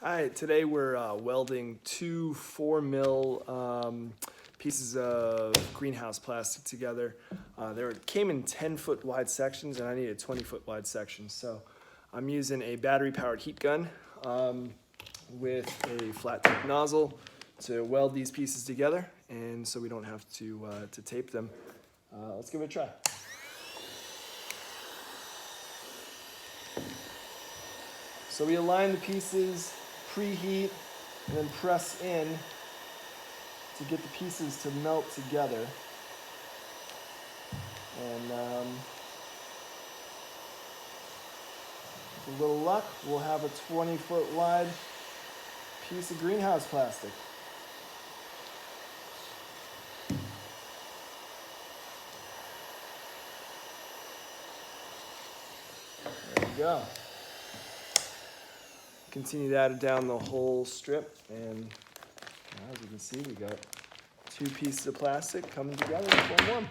Hi, today we're welding two 4mm pieces of greenhouse plastic together. They came in 10-foot wide sections and I needed 20-foot wide sections. So I'm using a battery powered heat gun with a flat tip nozzle to weld these pieces together, and so we don't have to tape them. Let's give it a try. So we align the pieces, preheat, and then press in to get the pieces to melt together. And with a little luck, we'll have a 20-foot wide piece of greenhouse plastic. There we go. Continue that down the whole strip, and as you can see, we got two pieces of plastic coming together to form one.